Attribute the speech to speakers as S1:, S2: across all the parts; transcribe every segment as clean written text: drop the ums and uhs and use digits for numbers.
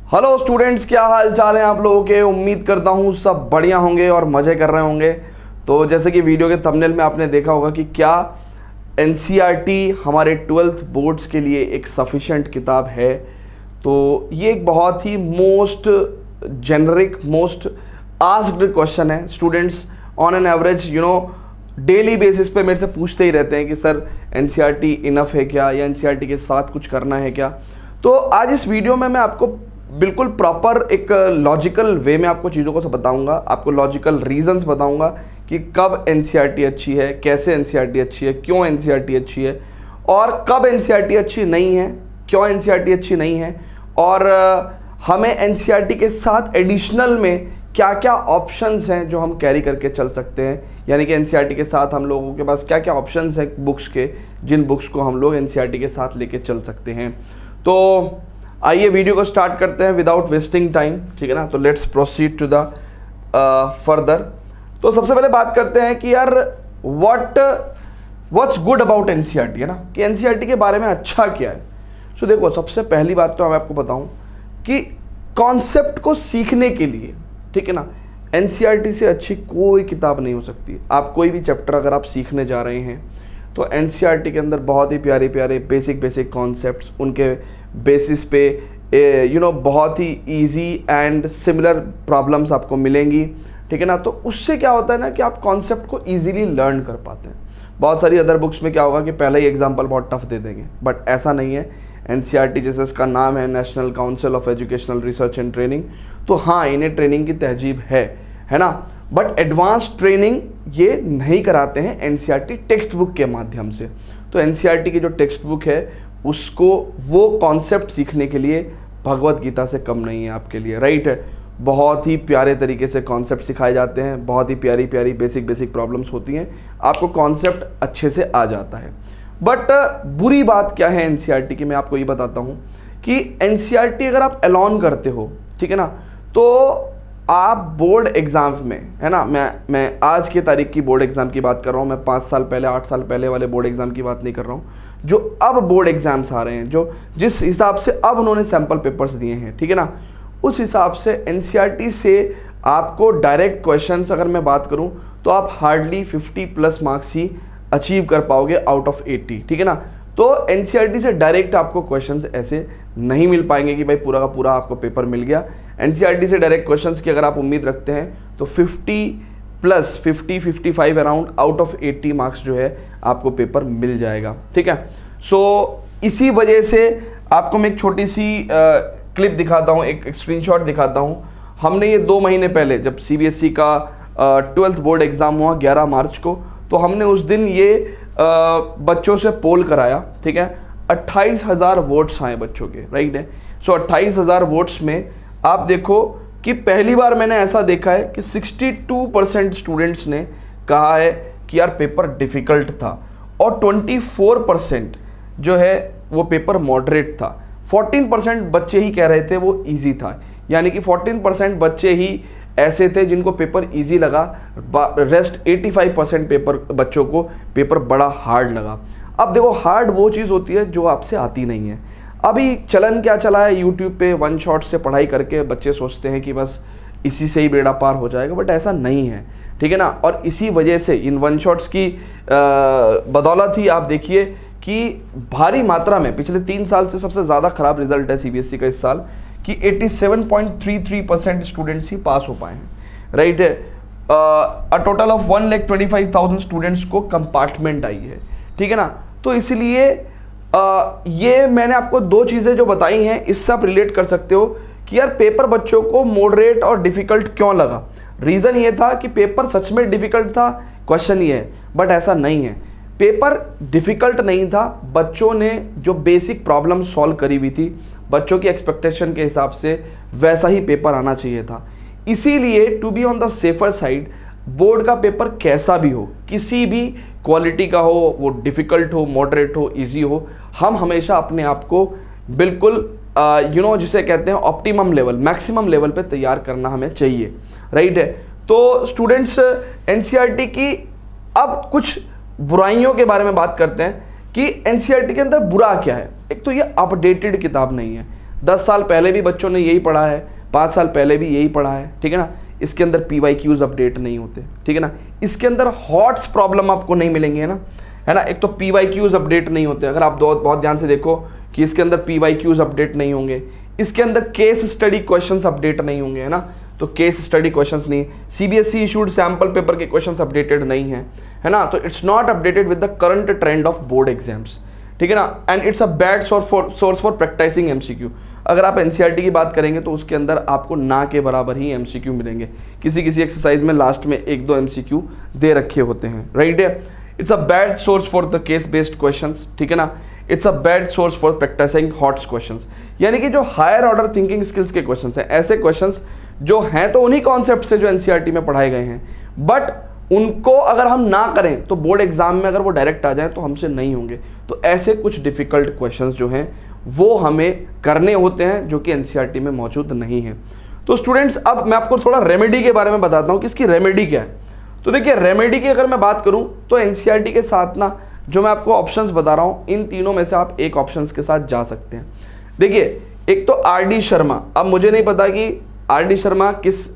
S1: Hello students, क्या हाल चाल है आप लोगों के। उम्मीद करता हूँ सब बढ़िया होंगे और मज़े कर रहे होंगे। तो जैसे कि वीडियो के थंबनेल में आपने देखा होगा कि क्या एनसीईआरटी हमारे 12th बोर्ड्स के लिए एक सफिशेंट किताब है। तो ये एक बहुत ही most generic most asked question है। Students on an average daily basis पे मेरे से पूछते ही रहते हैं कि सर एनसीईआरटी इनफ है क्या, या एनसीईआरटी के साथ कुछ करना है क्या। तो आज इस वीडियो में मैं आपको बिल्कुल प्रॉपर एक लॉजिकल वे में आपको चीज़ों को बताऊंगा, आपको लॉजिकल रीजंस बताऊंगा कि कब एनसीईआरटी अच्छी है, कैसे एनसीईआरटी अच्छी है, क्यों एनसीईआरटी अच्छी है, और कब एनसीईआरटी अच्छी नहीं है, क्यों एनसीईआरटी अच्छी नहीं है, और हमें एनसीईआरटी के साथ एडिशनल में क्या क्या ऑप्शंस हैं जो हम कैरी करके चल सकते हैं। यानी कि एनसीईआरटी के साथ हम लोगों के पास क्या क्या ऑप्शंस हैं बुक्स के, जिन बुक्स को हम लोग एनसीईआरटी के साथ लेके चल सकते हैं। तो आइए वीडियो को स्टार्ट करते हैं विदाउट वेस्टिंग टाइम, ठीक है ना। तो let's proceed to the further. तो सबसे पहले बात करते हैं कि यार व्हाट्स गुड अबाउट एनसीईआरटी, है ना, कि एनसीईआरटी के बारे में अच्छा क्या है। सो देखो, सबसे पहली बात तो मैं आपको बताऊं कि कॉन्सेप्ट को सीखने के लिए, ठीक है ना, एनसीईआरटी से अच्छी कोई किताब नहीं हो सकती। आप कोई भी चैप्टर अगर आप सीखने जा रहे हैं तो एनसीईआरटी के अंदर बहुत ही प्यारे प्यारे बेसिक कॉन्सेप्ट्स, उनके बेसिस पे बहुत ही इजी एंड सिमिलर प्रॉब्लम्स आपको मिलेंगी, ठीक है ना। तो उससे क्या होता है ना कि आप कॉन्सेप्ट को इजीली लर्न कर पाते हैं। बहुत सारी अदर बुक्स में क्या होगा कि पहले ही एग्जांपल बहुत टफ दे देंगे, बट ऐसा नहीं है। एनसीईआरटी जैसे इसका नाम है national council of educational research and training, तो हाँ, इन्हें ट्रेनिंग की तहजीब है ना, बट एडवांस ट्रेनिंग ये नहीं कराते हैं एनसीईआरटी टेक्स्ट बुक के माध्यम से। तो एनसीईआरटी की जो टेक्स्ट बुक है उसको वो कॉन्सेप्ट सीखने के लिए भगवत गीता से कम नहीं है आपके लिए, राइट है। बहुत ही प्यारे तरीके से कॉन्सेप्ट सिखाए जाते हैं, बहुत ही प्यारी प्यारी बेसिक प्रॉब्लम्स होती हैं, आपको कॉन्सेप्ट अच्छे से आ जाता है। बट बुरी बात क्या है एनसीईआरटी की, मैं आपको ये बताता हूँ कि एनसीईआरटी अगर आप एलॉन करते हो, ठीक है ना, तो आप बोर्ड एग्ज़ाम में, है ना, मैं आज के तारीख की बोर्ड एग्ज़ाम की बात कर रहा हूँ, मैं 5 साल पहले 8 साल पहले वाले बोर्ड एग्ज़ाम की बात नहीं कर रहा हूँ। जो अब बोर्ड एग्ज़ाम्स आ रहे हैं, जो जिस हिसाब से अब उन्होंने सैम्पल पेपर्स दिए हैं, ठीक है ना, उस हिसाब से एनसीईआरटी से आपको डायरेक्ट क्वेश्चंस अगर मैं बात करूँ तो आप हार्डली 50+ मार्क्स ही अचीव कर पाओगे आउट ऑफ 80, ठीक है ना। तो एनसीईआरटी से डायरेक्ट आपको क्वेश्चंस ऐसे नहीं मिल पाएंगे कि भाई पूरा का पूरा आपको पेपर मिल गया। एनसीईआरटी से डायरेक्ट क्वेश्चंस की अगर आप उम्मीद रखते हैं तो 50+55 अराउंड आउट ऑफ 80 मार्क्स जो है आपको पेपर मिल जाएगा, ठीक है। सो इसी वजह से आपको मैं एक छोटी सी क्लिप दिखाता हूँ, एक स्क्रीनशॉट दिखाता हूँ। हमने ये 2 महीने पहले जब सीबीएसई का 12th बोर्ड एग्ज़ाम हुआ 11 मार्च को, तो हमने उस दिन ये बच्चों से पोल कराया, ठीक है। 28,000 वोट्स आए बच्चों के, राइट है। सो 28,000 वोट्स में आप देखो कि पहली बार मैंने ऐसा देखा है कि 62% स्टूडेंट्स ने कहा है कि यार पेपर डिफ़िकल्ट था, और 24% जो है वो पेपर मॉडरेट था। 14% बच्चे ही कह रहे थे वो इजी था, यानी कि 14% बच्चे ही ऐसे थे जिनको पेपर इजी लगा, रेस्ट 85% पेपर बच्चों को पेपर बड़ा हार्ड लगा। अब देखो, हार्ड वो चीज़ होती है जो आपसे आती नहीं है। अभी चलन क्या चला है, यूट्यूब पे वन शॉट से पढ़ाई करके बच्चे सोचते हैं कि बस इसी से ही बेड़ा पार हो जाएगा, बट ऐसा नहीं है, ठीक है ना। और इसी वजह से इन वन शॉट्स की बदौलत ही आप देखिए कि भारी मात्रा में पिछले 3 साल से सबसे ज़्यादा ख़राब रिजल्ट है सीबीएसई का इस साल कि 87.33% स्टूडेंट्स ही पास हो पाए हैं, राइट है। अ टोटल ऑफ 1,25,000 स्टूडेंट्स को कंपार्टमेंट आई है, ठीक है ना। तो इसलिए ये मैंने आपको 2 चीज़ें जो बताई हैं इससे आप रिलेट कर सकते हो कि यार पेपर बच्चों को मॉडरेट और डिफ़िकल्ट क्यों लगा। रीज़न ये था कि पेपर सच में डिफ़िकल्ट था, क्वेश्चन ये है, बट ऐसा नहीं है। पेपर डिफ़िकल्ट नहीं था, बच्चों ने जो बेसिक प्रॉब्लम सॉल्व करी हुई थी, बच्चों की एक्सपेक्टेशन के हिसाब से वैसा ही पेपर आना चाहिए था। इसीलिए to be on the safer side, board का पेपर कैसा भी हो, किसी भी क्वालिटी का हो, वो डिफ़िकल्ट हो, मॉडरेट हो, इजी हो, हम हमेशा अपने आप को बिल्कुल जिसे कहते हैं ऑप्टिमम लेवल, मैक्सिमम लेवल पे तैयार करना हमें चाहिए, राइट है। तो स्टूडेंट्स, एनसीईआरटी की अब कुछ बुराइयों के बारे में बात करते हैं कि एनसीईआरटी के अंदर बुरा क्या है। एक तो ये अपडेटेड किताब नहीं है, 10 साल पहले भी बच्चों ने यही पढ़ा है, 5 साल पहले भी यही पढ़ा है, ठीक है ना। इसके अंदर PYQs अपडेट नहीं होते, ठीक है ना। इसके अंदर हॉट्स प्रॉब्लम आपको नहीं मिलेंगे, है ना। एक तो PYQs अपडेट नहीं होते, अगर आप बहुत ध्यान से देखो कि इसके अंदर PYQs अपडेट नहीं होंगे। इसके अंदर केस स्टडी क्वेश्चंस अपडेट नहीं होंगे, है ना। तो केस स्टडी क्वेश्चंस नहीं, CBSE इशूड सैम्पल पेपर के क्वेश्चंस अपडेटेड नहीं है ना। तो it's not updated with the current trend of board exams, ठीक है ना। And it's a bad source for practising MCQ। अगर आप NCERT की बात करेंगे तो उसके अंदर आपको ना के बराबर ही MCQ मिलेंगे। किसी एक्सरसाइज में लास्ट में 1-2 MCQ दे रखे होते हैं, राइट है। It's a bad source for the case based questions, ठीक है ना। It's a bad source for practising HOTS questions, यानी कि जो हायर ऑर्डर थिंकिंग स्किल्स के क्वेश्चंस हैं, ऐसे क्वेश्चंस जो हैं तो उन्हीं कॉन्सेप्ट से जो NCERT में पढ़ाए गए हैं, बट उनको अगर हम ना करें तो बोर्ड एग्जाम में अगर वो डायरेक्ट आ जाएं तो हमसे नहीं होंगे। तो ऐसे कुछ डिफ़िकल्ट क्वेश्चंस जो हैं वो हमें करने होते हैं जो कि NCERT में मौजूद नहीं है। तो स्टूडेंट्स, अब मैं आपको थोड़ा रेमेडी के बारे में बताता हूँ कि इसकी रेमेडी क्या है। तो देखिए, रेमेडी की अगर मैं बात करूँ तो NCERT के साथ ना जो मैं आपको ऑप्शंस बता रहा हूँ, इन तीनों में से आप एक ऑप्शंस के साथ जा सकते हैं। देखिए, एक तो RD शर्मा। अब मुझे नहीं पता कि RD शर्मा किस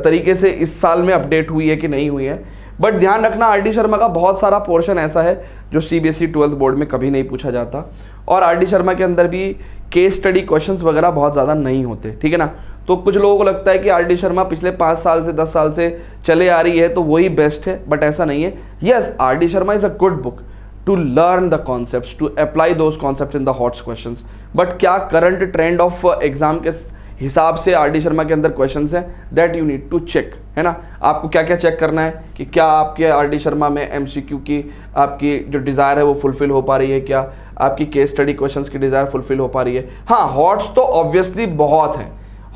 S1: तरीके से इस साल में अपडेट हुई है कि नहीं हुई है, बट ध्यान रखना RD शर्मा का बहुत सारा पोर्शन ऐसा है जो CBSE 12th बोर्ड में कभी नहीं पूछा जाता, और RD शर्मा के अंदर भी केस स्टडी क्वेश्चंस वगैरह बहुत ज़्यादा नहीं होते, ठीक है ना। तो कुछ लोगों को लगता है कि RD शर्मा पिछले 5 साल से 10 साल से चले आ रही है तो वही बेस्ट है, बट ऐसा नहीं है। Yes, RD Sharma is a good book to learn the concepts, to apply those concepts in the HOTS questions, but क्या करंट ट्रेंड ऑफ एग्जाम के हिसाब से RD शर्मा के अंदर क्वेश्चंस हैं, that you need to check, है ना। आपको क्या क्या चेक करना है कि क्या आपके RD शर्मा में MCQ की आपकी जो डिज़ायर है वो फुलफिल हो पा रही है, क्या आपकी केस स्टडी क्वेश्चंस की डिज़ायर फुलफिल हो पा रही है। हाँ, हॉट्स तो ऑब्वियसली बहुत हैं,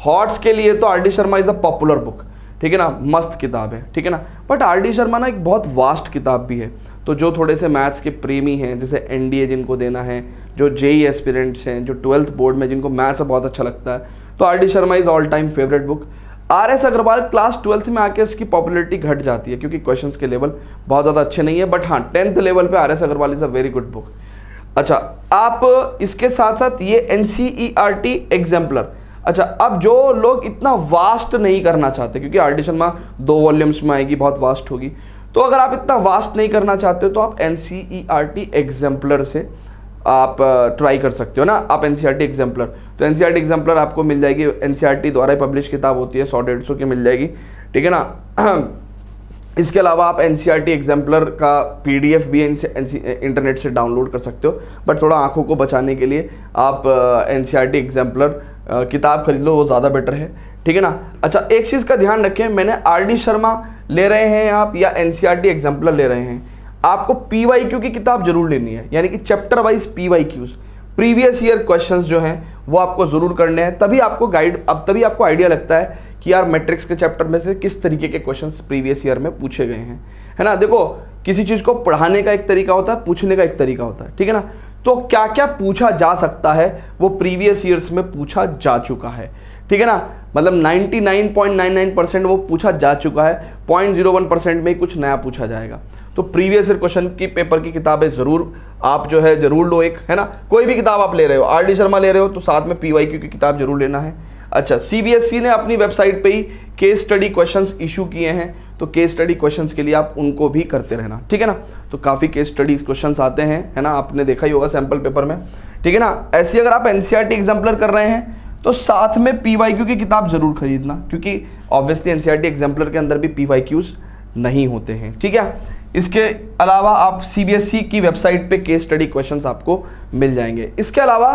S1: हॉट्स के लिए तो RD Sharma is a popular book, ठीक है ना, मस्त किताब है, ठीक है ना। बट RD शर्मा ना एक बहुत वास्ट किताब भी है, तो जो थोड़े से मैथ्स के प्रेमी हैं, जैसे NDA जिनको देना है, जो JEE एस्पिरेंट्स हैं, जो 12th बोर्ड में जिनको मैथ्स बहुत अच्छा लगता है, तो RD Sharma is all time favourite book. RS Agarwal class 12th में आके इसकी पॉपुलैरिटी घट जाती है क्योंकि क्वेश्चंस के लेवल बहुत ज़्यादा अच्छे नहीं है, बट हाँ 10th लेवल पे RS Agarwal is a very good book. अच्छा, आप इसके साथ साथ ये NCERT एग्जाम्पलर। अच्छा, अब जो लोग इतना वास्ट नहीं करना चाहते, क्योंकि RD शर्मा 2 वॉल्यूम्स में आएगी, बहुत वास्ट होगी, तो अगर आप इतना वास्ट नहीं करना चाहते हो तो आप NCERT एग्जाम्पलर से आप ट्राई कर सकते हो ना। आप NCERT एग्जाम्पलर, तो NCERT एग्जाम्पलर आपको मिल जाएगी, NCERT द्वारा पब्लिश किताब होती है, 100-150 की मिल जाएगी, ठीक है ना। इसके अलावा आप NCERT एग्जाम्पलर का PDF भी इंटरनेट से डाउनलोड कर सकते हो, बट थोड़ा आंखों को बचाने के लिए आप NCERT एग्जाम्पलर किताब खरीद लो, वो ज़्यादा बेटर है, ठीक है ना। अच्छा, एक चीज़ का ध्यान रखें, मैंने RD शर्मा ले रहे हैं आप या NCERT एग्जाम्पलर ले रहे हैं, आपको PYQ की किताब जरूर लेनी है, यानी कि chapter wise PYQs, previous year questions जो हैं वो आपको ज़रूर करने हैं, तभी आपको आइडिया लगता है कि यार मैट्रिक्स के चैप्टर में से किस तरीके के क्वेश्चंस प्रीवियस ईयर में पूछे गए हैं, है ना। देखो, किसी चीज़ को पढ़ाने का एक तरीका होता है, पूछने का एक तरीका होता है, ठीक है ना। तो क्या क्या पूछा जा सकता है वो प्रीवियस ईयर्स में पूछा जा चुका है, ठीक है ना। मतलब 99.99% वो पूछा जा चुका है, 0.01% में ही कुछ नया पूछा जाएगा। तो प्रीवियस ईयर क्वेश्चन की पेपर की किताबें ज़रूर आप जो है ज़रूर लो एक, है ना। कोई भी किताब आप ले रहे हो, RD शर्मा ले रहे हो तो साथ में PYQ की किताब जरूर लेना है। अच्छा, CBSE ने अपनी वेबसाइट पे ही केस स्टडी क्वेश्चंस इशू किए हैं, तो केस स्टडी क्वेश्चंस के लिए आप उनको भी करते रहना, ठीक है ना। तो काफ़ी केस स्टडी क्वेश्चंस आते हैं, है ना, आपने देखा ही होगा सैम्पल पेपर में, ठीक है ना। ऐसे अगर आप NCERT एग्जाम्पलर कर रहे हैं तो साथ में PYQ की किताब जरूर खरीदना, क्योंकि ऑब्वियसली NCERT एग्जाम्पलर के अंदर भी PYQs नहीं होते हैं, ठीक है। इसके अलावा आप CBSE की वेबसाइट पे केस स्टडी क्वेश्चंस आपको मिल जाएंगे। इसके अलावा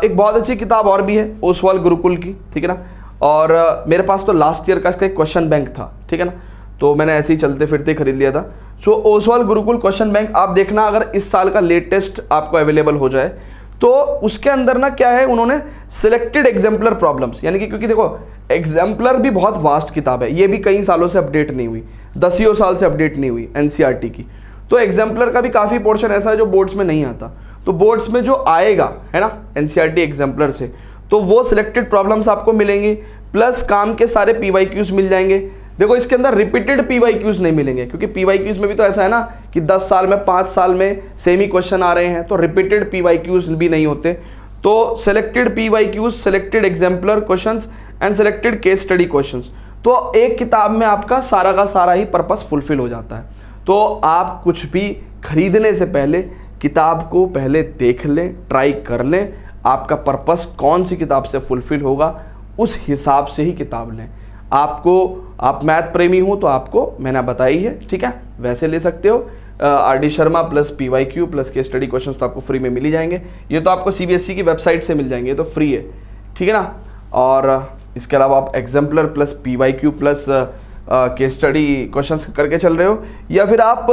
S1: एक बहुत अच्छी किताब और भी है, ओसवाल गुरुकुल की, ठीक है ना। और मेरे पास तो लास्ट ईयर का इसका एक क्वेश्चन बैंक था, ठीक है ना, तो मैंने ऐसे ही चलते फिरते खरीद लिया था। सो ओसवाल गुरुकुल क्वेश्चन बैंक आप देखना, अगर इस साल का लेटेस्ट आपको अवेलेबल हो जाए तो उसके अंदर ना क्या है, उन्होंने सिलेक्टेड एग्जाम्पलर प्रॉब्लम्स, यानी कि क्योंकि देखो एग्जाम्पलर भी बहुत वास्ट किताब है, ये भी कई सालों से अपडेट नहीं हुई, 10 साल से अपडेट नहीं हुई NCERT की, तो एग्जाम्पलर का भी काफ़ी पोर्शन ऐसा है जो बोर्ड्स में नहीं आता। तो बोर्ड्स में जो आएगा, है ना, NCERT एग्जाम्पलर से, तो वो सिलेक्टेड प्रॉब्लम्स आपको मिलेंगी, प्लस काम के सारे PYQs मिल जाएंगे। देखो, इसके अंदर रिपीटेड PYQs नहीं मिलेंगे, क्योंकि PYQs में भी तो ऐसा है ना कि 10 साल में 5 साल में सेम ही क्वेश्चन आ रहे हैं, तो रिपीटेड PYQs भी नहीं होते। तो selected PYQs, selected exemplar questions and selected case study questions. तो एक किताब में आपका सारा का सारा ही पर्पस फुलफिल हो जाता है। तो आप कुछ भी खरीदने से पहले किताब को पहले देख लें, ट्राई कर लें, आपका पर्पस कौन सी किताब से फुलफिल होगा उस हिसाब से ही किताब लें। आप मैथ प्रेमी हो तो आपको मैंने बताई है, ठीक है, वैसे ले सकते हो। RD Sharma plus PYQ plus case study question तो आपको फ्री में मिल ही जाएंगे। ये तो आपको CBSE की वेबसाइट से मिल जाएंगे, ये तो फ्री है, ठीक है ना। और इसके अलावा आप exemplar plus PYQ plus case study questions करके चल रहे हो, या फिर आप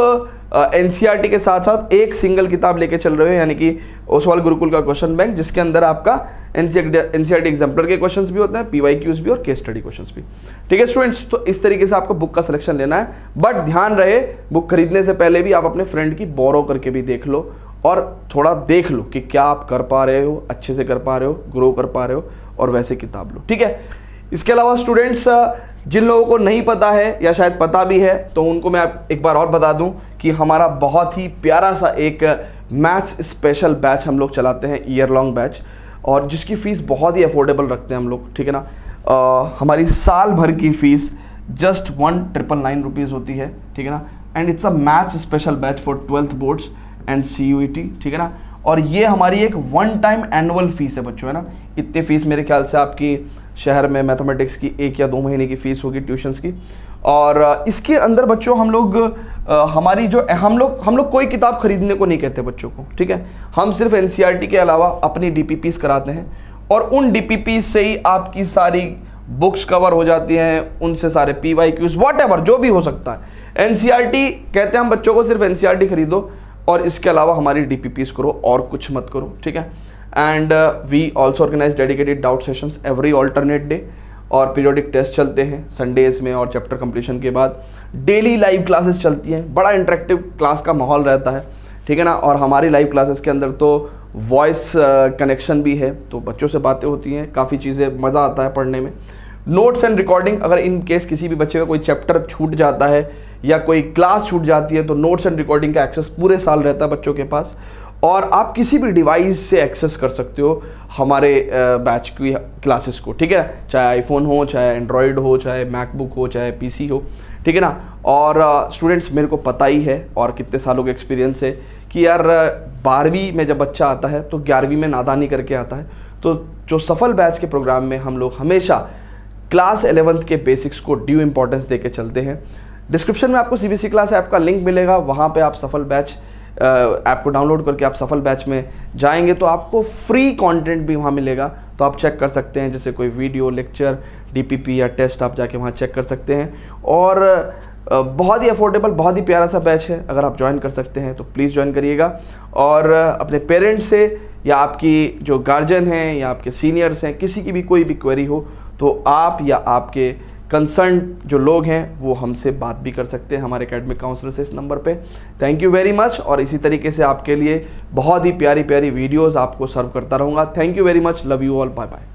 S1: NCERT के साथ साथ एक सिंगल किताब लेके चल रहे हो, यानी कि ओसवाल गुरुकुल का क्वेश्चन बैंक, जिसके अंदर आपका NCERT एग्जाम्पलर के क्वेश्चंस भी होते हैं, PYQs भी और केस स्टडी क्वेश्चंस भी, ठीक है स्टूडेंट्स। तो इस तरीके से आपको बुक का सिलेक्शन लेना है, बट ध्यान रहे बुक खरीदने से पहले भी आप अपने फ्रेंड की बोरो करके भी देख लो और थोड़ा देख लो कि क्या आप कर पा रहे हो, अच्छे से कर पा रहे हो, ग्रो कर पा रहे हो, और वैसे किताब लो, ठीक है। इसके अलावा स्टूडेंट्स जिन लोगों को नहीं पता है या शायद पता भी है, तो उनको मैं एक बार और बता दूं कि हमारा बहुत ही प्यारा सा एक मैथ्स स्पेशल बैच हम लोग चलाते हैं, ईयर लॉन्ग बैच, और जिसकी फ़ीस बहुत ही अफोर्डेबल रखते हैं हम लोग, ठीक है ना। हमारी साल भर की फ़ीस जस्ट 1999 रुपीज़ होती है, ठीक है ना। And it's a maths special batch for 12th boards and CUET, ठीक है ना। और ये हमारी एक वन टाइम एनुअल फीस है बच्चों, है ना। इतनी फीस मेरे ख्याल से आपकी शहर में मैथमेटिक्स की 1 या 2 महीने की फ़ीस होगी ट्यूशन्स की। और इसके अंदर बच्चों हम लोग हम लोग कोई किताब खरीदने को नहीं कहते बच्चों को, ठीक है। हम सिर्फ NCERT के अलावा अपनी DPPs कराते हैं, और उन DPPs से ही आपकी सारी बुक्स कवर हो जाती हैं, उनसे सारे PYQs व्हाटएवर जो भी हो सकता है। NCERT कहते हैं हम बच्चों को, सिर्फ NCERT खरीदो और इसके अलावा हमारी DPPs करो और कुछ मत करो, ठीक है। And we also organise dedicated doubt sessions every alternate day, और पीरियोडिक टेस्ट चलते हैं संडेज में, और चैप्टर कंप्लीशन के बाद डेली लाइव क्लासेस चलती हैं, बड़ा इंटरेक्टिव क्लास का माहौल रहता है, ठीक है ना। और हमारी लाइव क्लासेस के अंदर तो वॉइस कनेक्शन भी है, तो बच्चों से बातें होती हैं, काफ़ी चीज़ें, मज़ा आता है पढ़ने में। नोट्स एंड रिकॉर्डिंग, अगर इन केस किसी भी बच्चे का कोई चैप्टर छूट जाता है या कोई क्लास छूट जाती है, तो नोट्स एंड रिकॉर्डिंग का एक्सेस पूरे साल रहता है बच्चों के पास, और आप किसी भी डिवाइस से एक्सेस कर सकते हो हमारे बैच की क्लासेस को, ठीक है। चाहे आईफोन हो, चाहे एंड्रॉयड हो, चाहे मैकबुक हो, चाहे PC हो, ठीक है ना। और स्टूडेंट्स मेरे को पता ही है, और कितने सालों का एक्सपीरियंस है कि यार 12वीं में जब बच्चा आता है तो 11वीं में नादानी करके आता है। तो जो सफल बैच के प्रोग्राम में हम लोग हमेशा क्लास 11th के बेसिक्स को ड्यू इंपॉर्टेंस दे के चलते हैं। डिस्क्रिप्शन में आपको CBSE क्लास ऐप का लिंक मिलेगा, वहाँ पे आप सफल बैच ऐप को डाउनलोड करके आप सफल बैच में जाएंगे तो आपको फ्री कंटेंट भी वहाँ मिलेगा, तो आप चेक कर सकते हैं, जैसे कोई वीडियो, लेक्चर, DPP या टेस्ट आप जाके वहाँ चेक कर सकते हैं। और बहुत ही अफोर्डेबल, बहुत ही प्यारा सा बैच है, अगर आप ज्वाइन कर सकते हैं तो प्लीज़ ज्वाइन करिएगा। और अपने पेरेंट्स से या आपकी जो गार्जियन हैं या आपके सीनियर्स हैं, किसी की भी कोई भी क्वेरी हो तो आप या आपके कंसर्न जो लोग हैं वो हमसे बात भी कर सकते हैं हमारे एकेडमिक काउंसलर से इस नंबर पे। थैंक यू वेरी मच, और इसी तरीके से आपके लिए बहुत ही प्यारी प्यारी वीडियोस आपको सर्व करता रहूँगा। Thank you very much, love you all, bye bye.